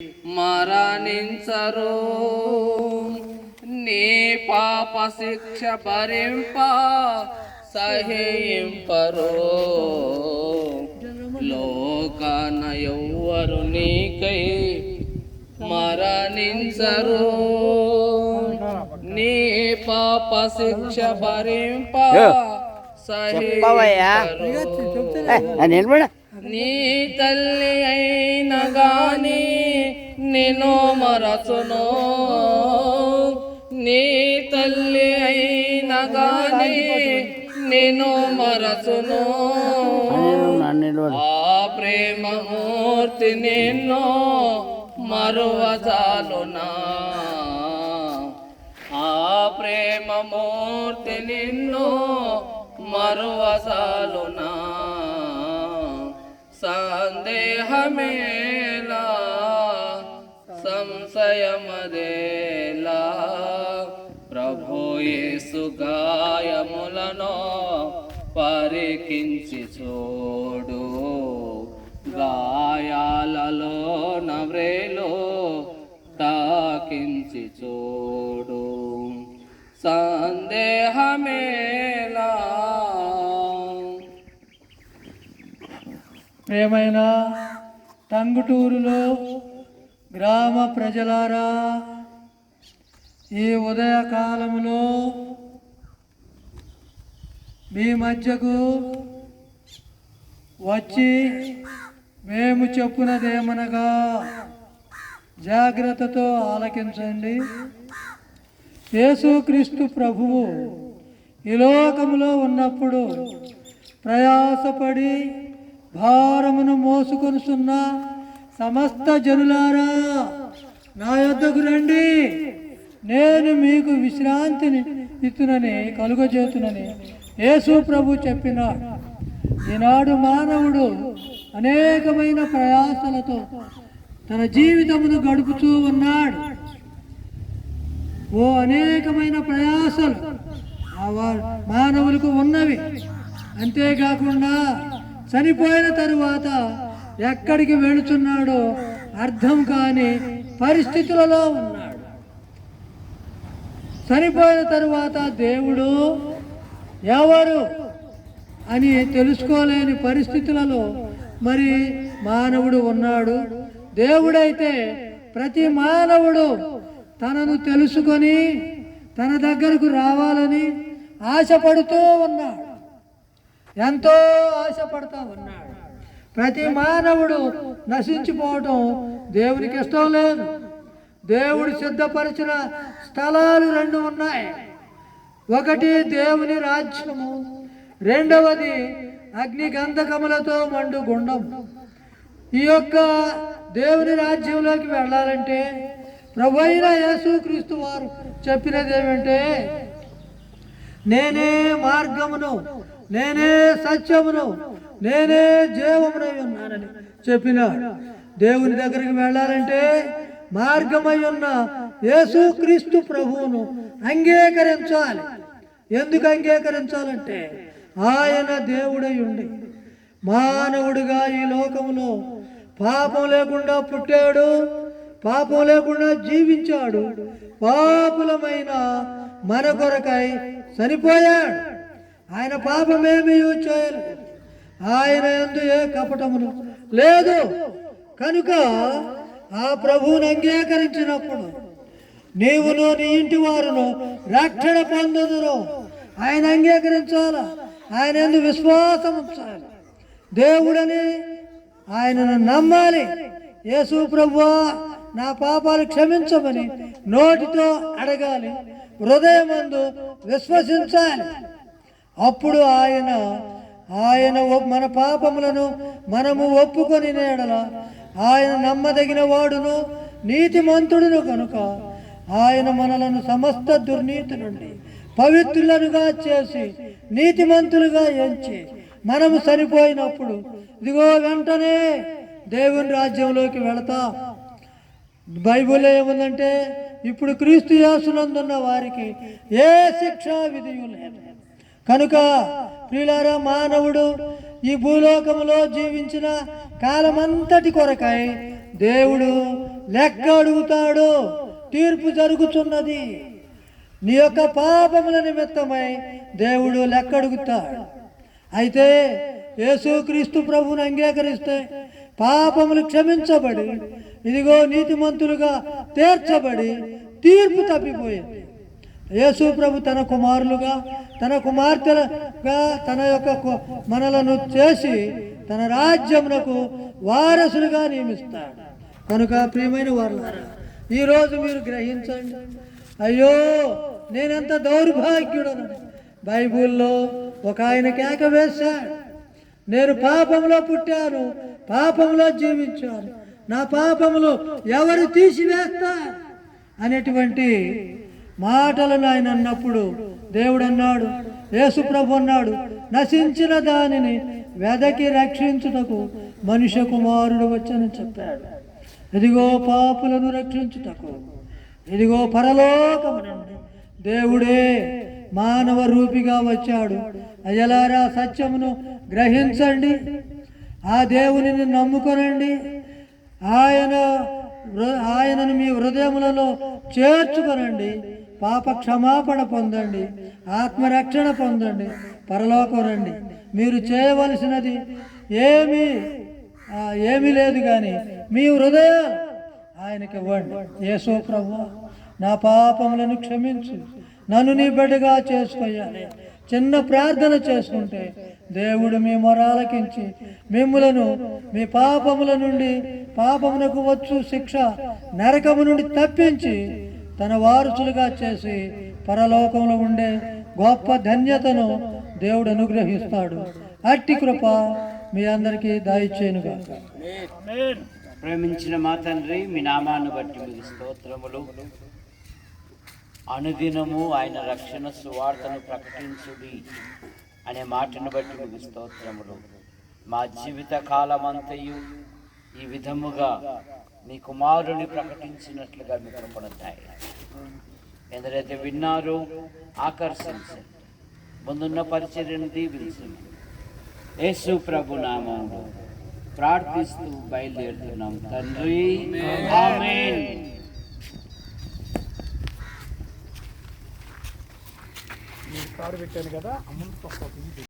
మరణించరు, నీ పాప శిక్ష భరింప సహింపరు. లోకాన ఎవ్వరు నీకై మరణించరు, నీ పాప శిక్ష భరింప సహింపరు. నీ తల్లి అయిన గాని నిన్ను మరచును, నీ తల్లి అయిన గాని నిన్ను మరచును. ఆ ప్రేమమూర్తి నిన్ను మరువజాలునా, ఆ ప్రేమమూర్తి నిన్ను మరువజాలునా. సందేహమేలా సంశయమదేలా, ప్రభు యేసు గాయములను పరికించి చూడు. గాయాలలో నవ్రేలు తాకించి చూడు. సందేహమేలా. ప్రేమైన టంగుటూరులో గ్రామ ప్రజలారా, ఈ ఉదయకాలంలో మీ మధ్యకు వచ్చి మేము చెప్పునదేమనగా జాగ్రత్తతో ఆలకించండి. యేసుక్రీస్తు ప్రభువు ఈ లోకములో ఉన్నప్పుడు ప్రయాసపడి భారమును మోసుకొనుచున్న సమస్త జనులారా, నా యొద్దకు రండి, నేను మీకు విశ్రాంతిని ఇస్తునని కలుగజేతునని యేసు ప్రభు చెప్పినాడు. ఈనాడు మానవుడు అనేకమైన ప్రయాసలతో తన జీవితమును గడుపుతూ ఉన్నాడు. అనేకమైన ప్రయాసలు మానవులకు ఉన్నవి. అంతేకాకుండా చనిపోయిన తరువాత ఎక్కడికి వెళుతున్నాడో అర్థం కాని పరిస్థితులలో ఉన్నాడు. చనిపోయిన తరువాత దేవుడు ఎవరు అని తెలుసుకోలేని పరిస్థితులలో మరి మానవుడు ఉన్నాడు. దేవుడైతే ప్రతి మానవుడు తనను తెలుసుకొని తన దగ్గరకు రావాలని ఆశపడుతూ ఉన్నాడు, ఎంతో ఆశపడతా ఉన్నాడు. ప్రతి మానవుడు నశించిపోవటం దేవునికి ఇష్టం లేదు. దేవుడు సిద్ధపరిచిన స్థలాలు 2 ఉన్నాయి. ఒకటి దేవుని రాజ్యము, రెండవది అగ్ని గంధకములతో మండు గుండం. ఈ యొక్క దేవుని రాజ్యంలోకి వెళ్ళాలంటే ప్రభువైన యేసుక్రీస్తు వారు చెప్పినది ఏమంటే, నేనే మార్గమును, నేనే సత్యమును, నేనే జీవమునై ఉన్నానని చెప్పినాడు. దేవుని దగ్గరికి వెళ్ళాలంటే మార్గమై ఉన్న యేసుక్రీస్తు ప్రభువును అంగీకరించాలి. ఎందుకు అంగీకరించాలంటే ఆయన దేవుడై ఉండి మానవుడిగా ఈ లోకములో పాపం లేకుండా పుట్టాడు, పాపం లేకుండా జీవించాడు, పాపులమైన మన కొరకై చనిపోయాడు. ఆయన పాపమేమీ చేయలేదు, ఆయన యందు ఏ కపటమును లేదు. కనుక ఆ ప్రభువును అంగీకరించినప్పుడు నీవును నీ ఇంటి వారును రక్షణ పొందుదురు. ఆయన అంగీకరించాలి, ఆయన యందు విశ్వాసం ఉంచాలి, దేవుడని ఆయనను నమ్మాలి. యేసు ప్రభువా నా పాపాలు క్షమించమని నోటితో అడగాలి, హృదయమందు విశ్వసించాలి. అప్పుడు ఆయన మన పాపములను మనము ఒప్పుకొని నేడల ఆయన నమ్మదగిన వాడును నీతిమంతుడును కనుక ఆయన మనలను సమస్త దుర్నీతి నుండి పవిత్రులనుగా చేసి నీతిమంతులుగా ఎంచి మనము చనిపోయినప్పుడు ఇదిగో వెంటనే దేవుని రాజ్యంలోకి వెళతాం. బైబిల్లో ఏముందంటే ఇప్పుడు క్రీస్తు యేసునందున్న వారికి ఏ శిక్షా విధియు లేదు. కనుక ప్రియులారా, మానవుడు ఈ భూలోకములో జీవించిన కాలమంతటి కొరకై దేవుడు లెక్క అడుగుతాడు. తీర్పు జరుగుతున్నది. నీ యొక్క పాపముల నిమిత్తమై దేవుడు లెక్క అడుగుతాడు. అయితే యేసుక్రీస్తు ప్రభువుని అంగీకరిస్తే పాపములు క్షమించబడి ఇదిగో నీతిమంతులుగా తీర్చబడి తీర్పు తప్పిపోయింది. యేసు ప్రభు తన కుమారులుగా తన కుమార్తెలుగా తన యొక్క మనలను చేసి తన రాజ్యమునకు వారసులుగా నియమిస్తాడు. కనుక ప్రియమైన వారులారా, ఈరోజు మీరు గ్రహించండి. అయ్యో నేనెంత దౌర్భాగ్యుడను. బైబిల్లో ఒక ఆయన కేక వేశాడు, నేను పాపంలో పుట్టాను, పాపంలో జీవించాను, నా పాపములు ఎవరు తీసివేస్తారు అనేటువంటి మాటలను ఆయన అన్నప్పుడు దేవుడు అన్నాడు, యేసు ప్రభు అన్నాడు, నశించిన దానిని వెదకి రక్షించుటకు మనుష్య కుమారుడు వచ్చని చెప్పాడు. ఇదిగో పాపులను రక్షించుటకు ఇదిగో పరలోకము నుండి దేవుడే మానవ రూపిగా వచ్చాడు. అయ్యలారా, సత్యమును గ్రహించండి, ఆ దేవునిని నమ్ముకొనండి, ఆయనను మీ హృదయములలో చేర్చుకొనండి, పాప క్షమాపణ పొందండి, ఆత్మరక్షణ పొందండి, పరలోకం రండి. మీరు చేయవలసినది ఏమీ లేదు, కానీ మీ హృదయం ఆయనకి ఇవ్వండి. యేసు ప్రభువా, నా పాపములను క్షమించు, నన్ను నీ బిడ్డగా చేసుకోవాలి. చిన్న ప్రార్థన చేసుకుంటే దేవుడు మీ మొరాలకించి మిమ్ములను మీ పాపముల నుండి, పాపమునకు వచ్చు శిక్ష నరకము నుండి తప్పించి తన వారసులుగా చేసి పరలోకంలో ఉండే గొప్ప ధన్యతను దేవుడు అనుగ్రహిస్తాడు. అట్టి కృప మీ అందరికీ దయచేయునుగా. ప్రేమించిన మా తండ్రి, మీ నామాన్ని బట్టి మీకు స్తోత్రములు. అనుదినము ఆయన రక్షణ సువార్తను ప్రకటించుడి అనే మాటను బట్టి మీకు స్తోత్రములు. మా జీవిత కాలమంతయు ఈ విధముగా మీ కుమారుని ప్రకటించినట్లుగా మీ కృపణతాయి. ఎందరైతే విన్నారో ఆకర్షించండి, ముందున్న పరిచర్యను దీవించండి. యేసు ప్రభు నామములో ప్రార్థిస్తూ బయలుదేరుతున్నాం తండ్రి, ఆమేన్. కారు పెట్టాను కదా, అమౌంట్